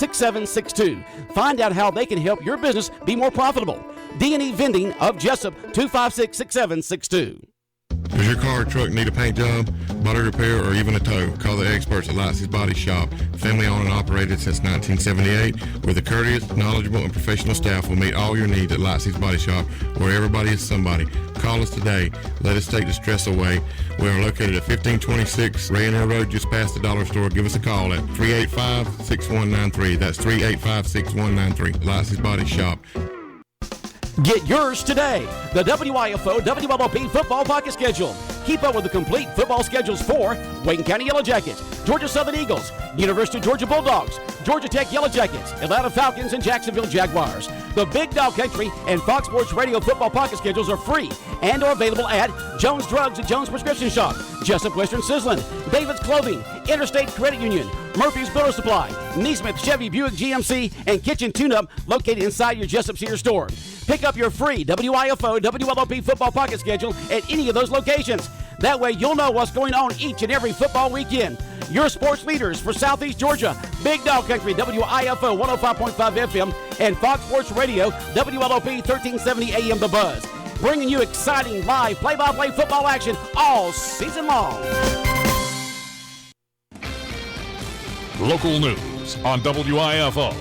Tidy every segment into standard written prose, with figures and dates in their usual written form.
256-6762. Find out how they can help your business be more profitable. D&E Vending of Jesup, 256-6762. Does your car or truck need a paint job, body repair, or even a tow? Call the experts at Lightsey's Body Shop. Family owned and operated since 1978, where the courteous, knowledgeable, and professional staff will meet all your needs at Lightsey's Body Shop, where everybody is somebody. Call us today. Let us take the stress away. We are located at 1526 Raynell Road, just past the dollar store. Give us a call at 385-6193. That's 385-6193. Lightsey's Body Shop. Get yours today. The WIFO WLOP football pocket schedule. Keep up with the complete football schedules for Wayne County Yellow Jackets, Georgia Southern Eagles, University of Georgia Bulldogs, Georgia Tech Yellow Jackets, Atlanta Falcons, and Jacksonville Jaguars. The Big Dog Country and Fox Sports Radio football pocket schedules are free and are available at Jones Drugs and Jones Prescription Shop, Jesup Western Sizzlin, David's Clothing, Interstate Credit Union, Murphy's Builder Supply, Neesmith Chevy Buick GMC, and Kitchen Tune-Up located inside your Jesup Sears store. Pick up your free WIFO WLOP football pocket schedule at any of those locations. That way you'll know what's going on each and every football weekend. Your sports leaders for Southeast Georgia, Big Dog Country, WIFO 105.5 FM, and Fox Sports Radio, WLOP 1370 AM The Buzz. Bringing you exciting live play-by-play football action all season long. Local news on WIFO.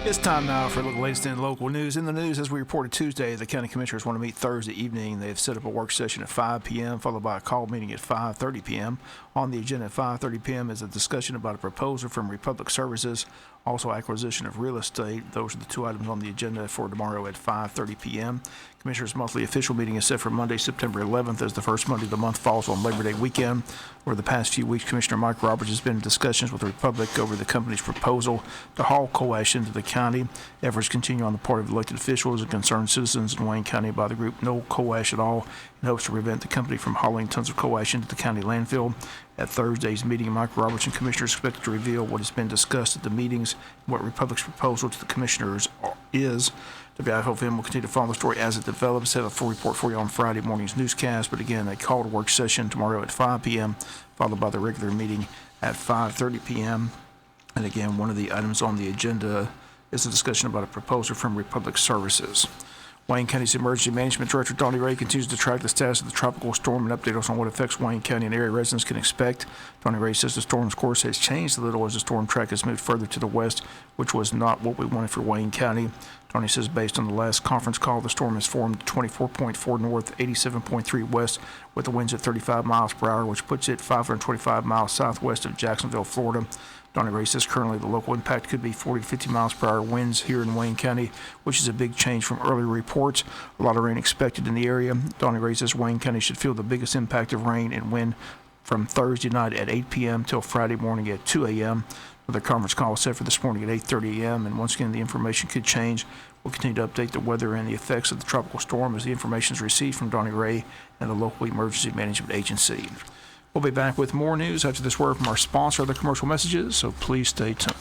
It's time now for the latest in local news. In the news, as we reported Tuesday, the county commissioners want to meet Thursday evening. They have set up a work session at 5 p.m., followed by a call meeting at 5:30 p.m. On the agenda at 5:30 p.m. is a discussion about a proposal from Republic Services, also acquisition of real estate. Those are the two items on the agenda for tomorrow at 5:30 p.m. Commissioners' monthly official meeting is set for Monday, September 11th, as the first Monday of the month falls on Labor Day weekend. Over the past few weeks, Commissioner Mike Roberts has been in discussions with the Republic over the company's proposal to haul coash into the county. Efforts continue on the part of elected officials and concerned citizens in Wayne County by the group No Coash at All, in hopes to prevent the company from hauling tons of coash into the county landfill. At Thursday's meeting, Mike Roberts and commissioners expected to reveal what has been discussed at the meetings and what Republic's proposal to the commissioners is. WIFO will continue to follow the story as it develops. Have a full report for you on Friday morning's newscast. But again, a call to work session tomorrow at 5 p.m., followed by the regular meeting at 5:30 p.m. And again, one of the items on the agenda is a discussion about a proposal from Republic Services. Wayne County's Emergency Management Director, Donnie Ray, continues to track the status of the tropical storm and update us on what effects Wayne County and area residents can expect. Donnie Ray says the storm's course has changed a little as the storm track has moved further to the west, which was not what we wanted for Wayne County. Donnie says based on the last conference call, the storm has formed 24.4 north, 87.3 west, with the winds at 35 miles per hour, which puts it 525 miles southwest of Jacksonville, Florida. Donnie Ray says currently the local impact could be 40 to 50 miles per hour winds here in Wayne County, which is a big change from earlier reports. A lot of rain expected in the area. Donnie Ray says Wayne County should feel the biggest impact of rain and wind from Thursday night at 8 p.m. till Friday morning at 2 a.m. Another conference call is set for this morning at 8:30 a.m. And once again, the information could change. We'll continue to update the weather and the effects of the tropical storm as the information is received from Donnie Ray and the local emergency management agency. We'll be back with more news after this word from our sponsor, other commercial messages, so please stay tuned.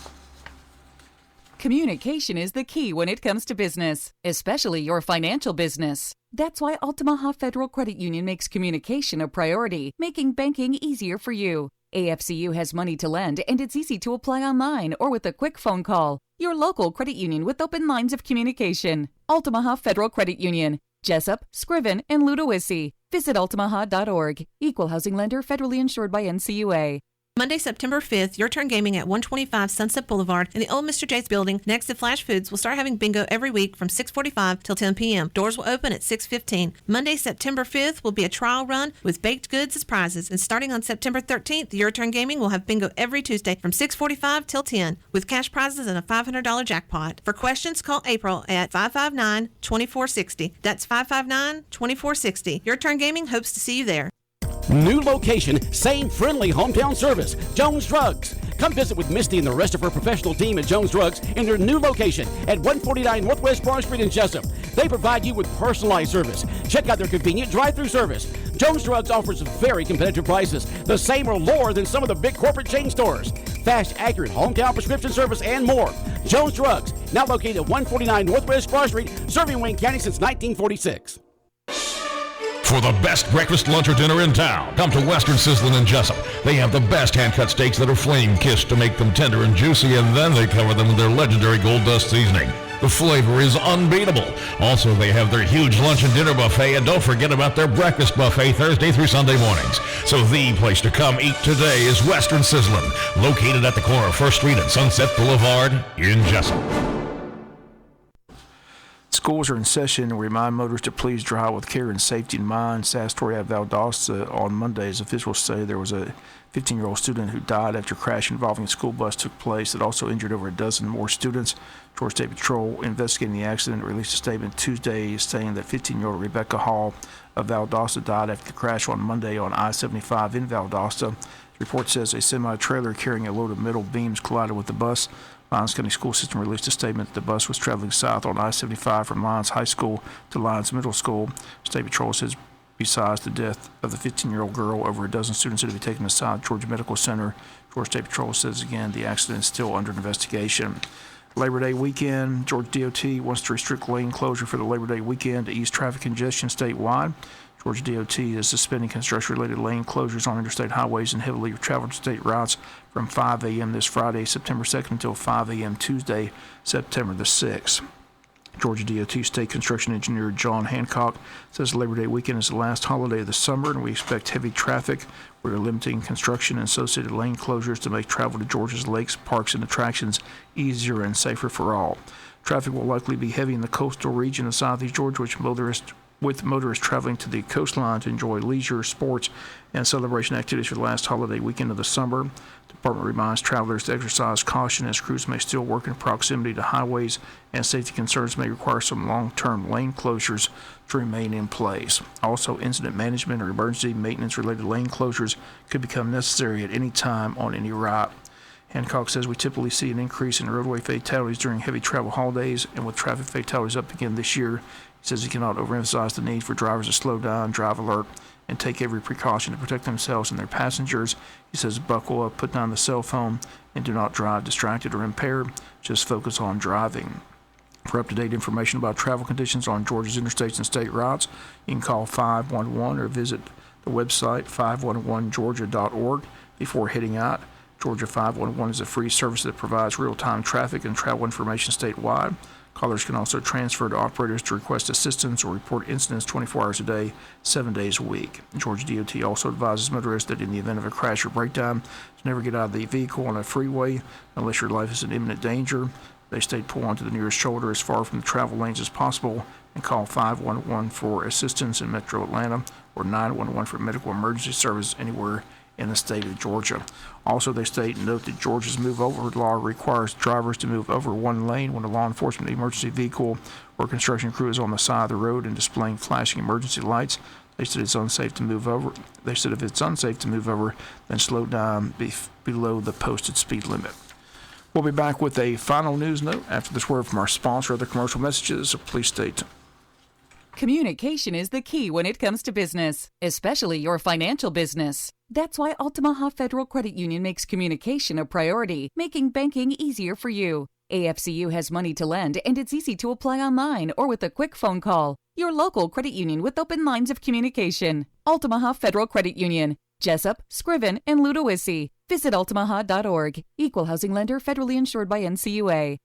Communication is the key when it comes to business, especially your financial business. That's why Altamaha Federal Credit Union makes communication a priority, making banking easier for you. AFCU has money to lend, and it's easy to apply online or with a quick phone call. Your local credit union with open lines of communication. Altamaha Federal Credit Union. Jesup, Scriven, and Ludowici. Visit altamaha.org. Equal housing lender, federally insured by NCUA. Monday, September 5th, Your Turn Gaming at 125 Sunset Boulevard in the old Mr. J's building next to Flash Foods will start having bingo every week from 6:45 till 10 p.m. Doors will open at 6:15. Monday, September 5th will be a trial run with baked goods as prizes. And starting on September 13th, Your Turn Gaming will have bingo every Tuesday from 6:45 till 10 with cash prizes and a $500 jackpot. For questions, call April at 559-2460. That's 559-2460. Your Turn Gaming hopes to see you there. New location, same friendly hometown service, Jones Drugs. Come visit with Misty and the rest of her professional team at Jones Drugs in their new location at 149 Northwest Broad Street in Jesup. They provide you with personalized service. Check out their convenient drive-through service. Jones Drugs offers very competitive prices, the same or lower than some of the big corporate chain stores. Fast, accurate hometown prescription service and more. Jones Drugs, now located at 149 Northwest Broad Street, serving Wayne County since 1946. For the best breakfast, lunch, or dinner in town, come to Western Sizzlin' in Jesup. They have the best hand-cut steaks that are flame-kissed to make them tender and juicy, and then they cover them with their legendary Gold Dust seasoning. The flavor is unbeatable. Also, they have their huge lunch and dinner buffet, and don't forget about their breakfast buffet Thursday through Sunday mornings. So the place to come eat today is Western Sizzlin', located at the corner of 1st Street and Sunset Boulevard in Jesup. Schools are in session. Remind motorists to please drive with care and safety in mind. Sad story out of Valdosta on Monday, as officials say there was a 15-year-old student who died after a crash involving a school bus took place that also injured over a dozen more students. Georgia State Patrol investigating the accident released a statement Tuesday saying that 15-year-old Rebecca Hall of Valdosta died after the crash on Monday on I-75 in Valdosta. The report says a semi-trailer carrying a load of metal beams collided with the bus. Lyons County School System released a statement that the bus was traveling south on I-75 from Lyons High School to Lyons Middle School. State Patrol says besides the death of the 15-year-old girl, over a dozen students had to be taken to South Georgia Medical Center. Georgia State Patrol says again the accident is still under investigation. Labor Day weekend, Georgia DOT wants to restrict lane closure for the Labor Day weekend to ease traffic congestion statewide. Georgia DOT is suspending construction-related lane closures on interstate highways and heavily traveled state routes from 5 a.m. this Friday, September 2nd, until 5 a.m. Tuesday, September the 6th. Georgia DOT State Construction Engineer John Hancock says Labor Day weekend is the last holiday of the summer, and we expect heavy traffic. We are limiting construction and associated lane closures to make travel to Georgia's lakes, parks, and attractions easier and safer for all. Traffic will likely be heavy in the coastal region of southeast Georgia, with motorists traveling to the coastline to enjoy leisure, sports, and celebration activities for the last holiday weekend of the summer. The department reminds travelers to exercise caution as crews may still work in proximity to highways and safety concerns may require some long-term lane closures to remain in place. Also, incident management or emergency maintenance-related lane closures could become necessary at any time on any route. Hancock says we typically see an increase in roadway fatalities during heavy travel holidays, and with traffic fatalities up again this year, he says he cannot overemphasize the need for drivers to slow down, drive alert, and take every precaution to protect themselves and their passengers. He says buckle up, put down the cell phone, and do not drive distracted or impaired. Just focus on driving. For up-to-date information about travel conditions on Georgia's interstates and state routes, you can call 511 or visit the website 511georgia.org before heading out. Georgia 511 is a free service that provides real-time traffic and travel information statewide. Callers can also transfer to operators to request assistance or report incidents 24 hours a day, 7 days a week. Georgia DOT also advises motorists that in the event of a crash or breakdown, to never get out of the vehicle on a freeway unless your life is in imminent danger. They state pull onto the nearest shoulder as far from the travel lanes as possible and call 511 for assistance in Metro Atlanta or 911 for medical emergency service anywhere in the state of Georgia. Also, they state and note that Georgia's move over law requires drivers to move over one lane when a law enforcement emergency vehicle or construction crew is on the side of the road and displaying flashing emergency lights. They said it's unsafe to move over. They said if it's unsafe to move over, then slow down below the posted speed limit. We'll be back with a final news note after this word from our sponsor. Other commercial messages, so please stay tuned. Communication is the key when it comes to business, especially your financial business. That's why Altamaha Federal Credit Union makes communication a priority, making banking easier for you. AFCU has money to lend, and it's easy to apply online or with a quick phone call. Your local credit union with open lines of communication. Altamaha Federal Credit Union. Jesup, Scriven, and Ludowici. Visit altamaha.org. Equal housing lender, federally insured by NCUA.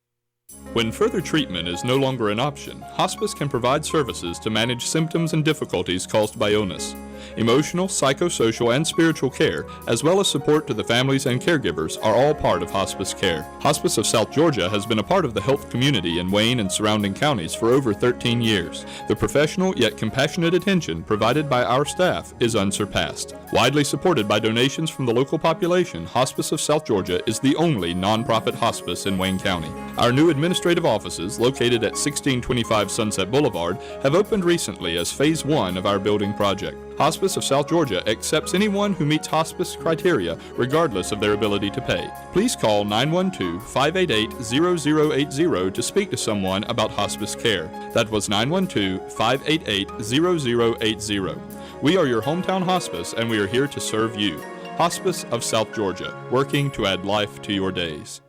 When further treatment is no longer an option, hospice can provide services to manage symptoms and difficulties caused by illness. Emotional, psychosocial, and spiritual care, as well as support to the families and caregivers, are all part of hospice care. Hospice of South Georgia has been a part of the health community in Wayne and surrounding counties for over 13 years. The professional yet compassionate attention provided by our staff is unsurpassed. Widely supported by donations from the local population, Hospice of South Georgia is the only nonprofit hospice in Wayne County. Our new administrative offices, located at 1625 Sunset Boulevard, have opened recently as Phase 1 of our building project. Hospice of South Georgia accepts anyone who meets hospice criteria, regardless of their ability to pay. Please call 912-588-0080 to speak to someone about hospice care. That was 912-588-0080. We are your hometown hospice, and we are here to serve you. Hospice of South Georgia, working to add life to your days.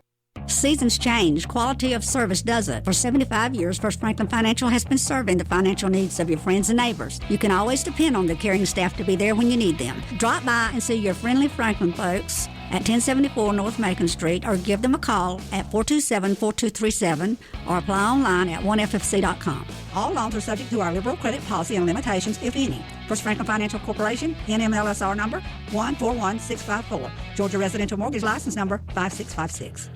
Seasons change. Quality of service doesn't. For 75 years, First Franklin Financial has been serving the financial needs of your friends and neighbors. You can always depend on the caring staff to be there when you need them. Drop by and see your friendly Franklin folks at 1074 North Macon Street, or give them a call at 427-4237, or apply online at oneffc.com. All loans are subject to our liberal credit policy and limitations, if any. First Franklin Financial Corporation, NMLSR number 141654. Georgia Residential Mortgage License number 5656.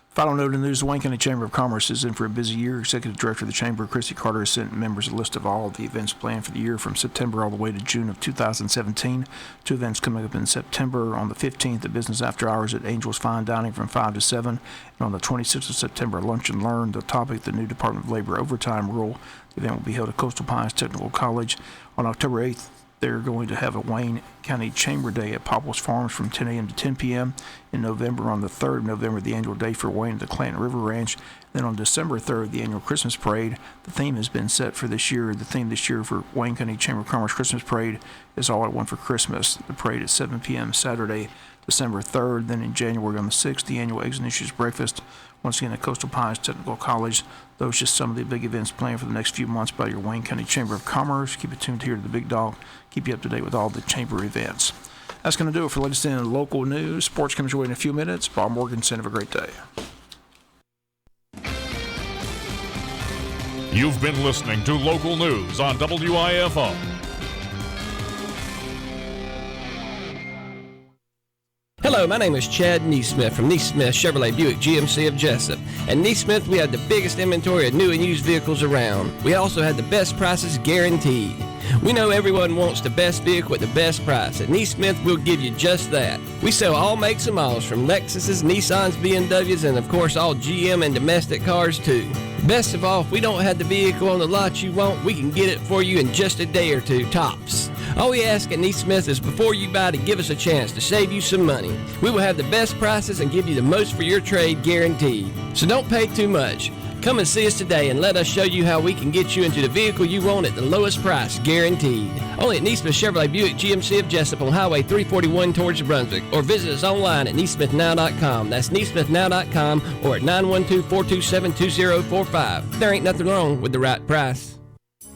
Final note in the news, the Wayne County Chamber of Commerce is in for a busy year. Executive Director of the Chamber, Christy Carter, has sent members a list of all of the events planned for the year from September all the way to June of 2017. 2 events coming up in September. On the 15th, the Business After Hours at Angels Fine Dining from 5 to 7. And on the 26th of September, Lunch and Learn. The topic, the new Department of Labor overtime rule. The event will be held at Coastal Pines Technical College. On October 8th, they're going to have a Wayne County Chamber Day at Popples Farms from 10 a.m. to 10 p.m. In November, on the 3rd of November, the annual day for Wayne at the Clanton River Ranch. Then on December 3rd, the annual Christmas Parade. The theme has been set for this year. The theme this year for Wayne County Chamber of Commerce Christmas Parade is All I Want for Christmas. The parade at 7 p.m. Saturday, December 3rd. Then in January on the 6th, the annual Eggs and Issues Breakfast, once again at Coastal Pines Technical College. Those are just some of the big events planned for the next few months by your Wayne County Chamber of Commerce. Keep it tuned here to the Big Dog. Keep you up to date with all the chamber events. That's going to do it for latest in local news. Sports comes your way in a few minutes. Bob Morganson, have a great day. You've been listening to local news on WIFO. Hello, my name is Chad Neesmith from Neesmith Chevrolet Buick GMC of Jesup. At Neesmith, we have the biggest inventory of new and used vehicles around. We also have the best prices guaranteed. We know everyone wants the best vehicle at the best price. At Neesmith, we'll give you just that. We sell all makes and models from Lexuses, Nissans, BMWs, and of course all GM and domestic cars too. Best of all, if we don't have the vehicle on the lot you want, we can get it for you in just a day or two, tops. All we ask at Neesmith is before you buy to give us a chance to save you some money. We will have the best prices and give you the most for your trade guaranteed. So don't pay too much. Come and see us today and let us show you how we can get you into the vehicle you want at the lowest price guaranteed. Only at Neesmith Chevrolet Buick GMC of Jesup on Highway 341 towards Brunswick, or visit us online at neesmithnow.com. That's neesmithnow.com, or at 912-427-2045. There ain't nothing wrong with the right price.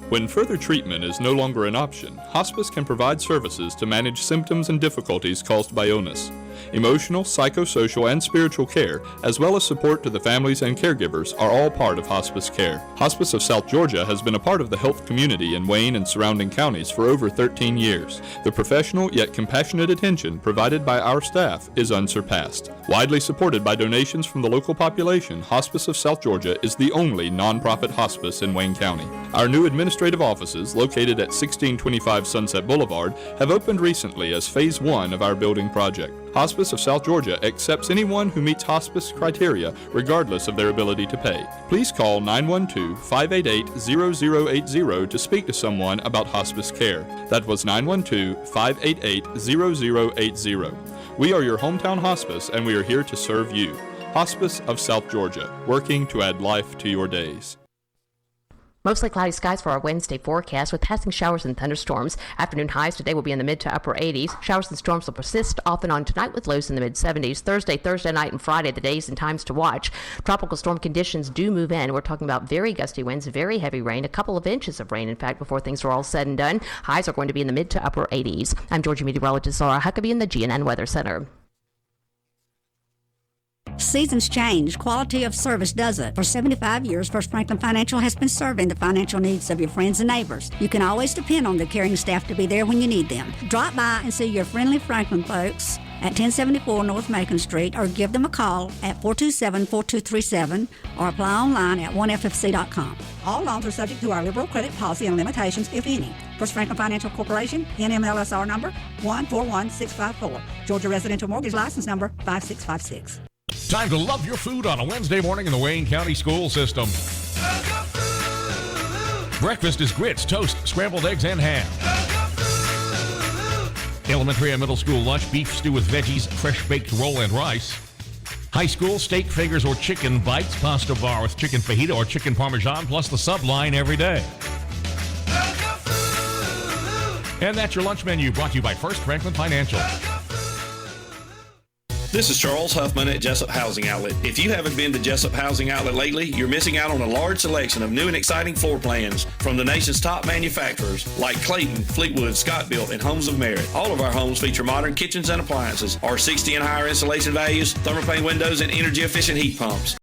When further treatment is no longer an option, hospice can provide services to manage symptoms and difficulties caused by illness. Emotional, psychosocial, and spiritual care, as well as support to the families and caregivers, are all part of hospice care. Hospice of South Georgia has been a part of the health community in Wayne and surrounding counties for over 13 years. The professional yet compassionate attention provided by our staff is unsurpassed. Widely supported by donations from the local population, Hospice of South Georgia is the only nonprofit hospice in Wayne County. Our new administrative offices, located at 1625 Sunset Boulevard, have opened recently as Phase 1 of our building project. Hospice of South Georgia accepts anyone who meets hospice criteria, regardless of their ability to pay. Please call 912-588-0080 to speak to someone about hospice care. That was 912-588-0080. We are your hometown hospice, and we are here to serve you. Hospice of South Georgia, working to add life to your days. Mostly cloudy skies for our Wednesday forecast with passing showers and thunderstorms. Afternoon highs today will be in the mid to upper 80s. Showers and storms will persist off and on tonight with lows in the mid 70s. Thursday night, and Friday, the days and times to watch. Tropical storm conditions do move in. We're talking about very gusty winds, very heavy rain, a couple of inches of rain, in fact, before things are all said and done. Highs are going to be in the mid to upper 80s. I'm Georgia meteorologist Laura Huckabee in the GNN Weather Center. Seasons change. Quality of service doesn't. For 75 years, First Franklin Financial has been serving the financial needs of your friends and neighbors. You can always depend on the caring staff to be there when you need them. Drop by and see your friendly Franklin folks at 1074 North Macon Street, or give them a call at 427-4237, or apply online at oneffc.com. All loans are subject to our liberal credit policy and limitations, if any. First Franklin Financial Corporation, NMLSR number 141654. Georgia Residential Mortgage License number 5656. Time to love your food on a Wednesday morning in the Wayne County school system. Breakfast is grits, toast, scrambled eggs, and ham. Elementary and middle school lunch, beef stew with veggies, fresh baked roll and rice. High school, steak fingers or chicken bites, pasta bar with chicken fajita or chicken parmesan, plus the sub line every day. And that's your lunch menu, brought to you by First Franklin Financial. This is Charles Huffman at Jesup Housing Outlet. If you haven't been to Jesup Housing Outlet lately, you're missing out on a large selection of new and exciting floor plans from the nation's top manufacturers like Clayton, Fleetwood, Scott-Built, and Homes of Merit. All of our homes feature modern kitchens and appliances, R60 and higher insulation values, thermopane windows, and energy-efficient heat pumps.